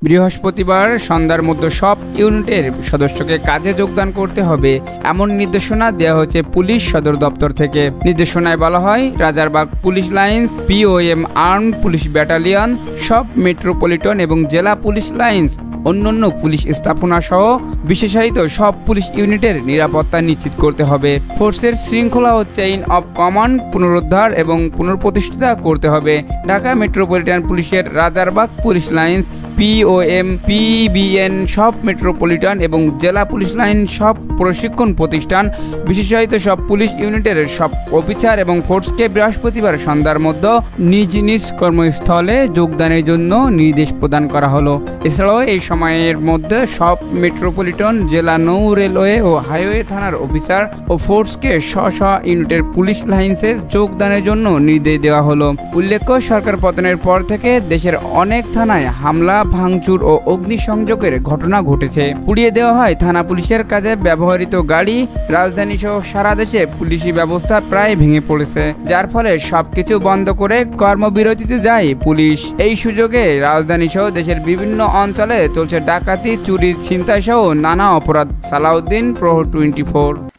বৃহস্পতিবার সন্ধ্যার মধ্যে সব ইউনিটের সদস্যকে কাজে যোগদান করতে হবে এমন নির্দেশনা দেওয়া হয়েছে পুলিশ সদর দপ্তর থেকে। নির্দেশনায় বলা হয়, Rajarbagh police lines, POM armed police battalion, সব মেট্রোপলিটন এবং জেলা পুলিশ লাইন্স, অন্যান্য পুলিশ স্থাপনা সহ বিশেষায়িত সব পুলিশ ইউনিটের নিরাপত্তা নিশ্চিত করতে হবে। ফোর্সের শৃঙ্খলা ও চেইন অব কমান্ড পুনরুদ্ধার এবং পুনঃপ্রতিষ্ঠিত করতে হবে। ঢাকা মেট্রোপলিটন পুলিশের Rajarbagh police lines, POM, PBN, সব মেট্রোপলিটন এবং জেলা পুলিশ লাইন, সব প্রশিক্ষণ প্রতিষ্ঠান, বিশেষায়িত সব পুলিশ ইউনিটের সব অফিসার এবং ফোর্সকে বৃহস্পতিবার সন্ধ্যার মধ্যে নিজ নিজ কর্মস্থলে যোগদানের জন্য নির্দেশ প্রদান করা হলো। এছাড়াও এই সময়ের মধ্যে সব মেট্রোপলিটন, জেলা নৌ রেলওয়ে ও হাইওয়ে থানার অফিসার ও ফোর্সকে স্ব ইউনিটের পুলিশ লাইন্সে যোগদানের জন্য নির্দেশ দেওয়া হলো। উল্লেখ্য, সরকার পতনের পর থেকে দেশের অনেক থানায় হামলা, ভাঙচুর ও অগ্নিসংযোগের ঘটনা ঘটেছে। পুড়িয়ে দেওয়া হয় থানা পুলিশের কাজে ব্যবহৃত গাড়ি। রাজধানী সহ সারা দেশে পুলিশি ব্যবস্থা প্রায় ভেঙে পড়েছে, যার ফলে সবকিছু বন্ধ করে কর্মবিরতিতে যায় পুলিশ। এই সুযোগে রাজধানী সহ দেশের বিভিন্ন অঞ্চলে চলছে ডাকাতি, চুরি, ছিনতাই সহ নানা অপরাধ। সালাউদ্দিন, প্রহর 24।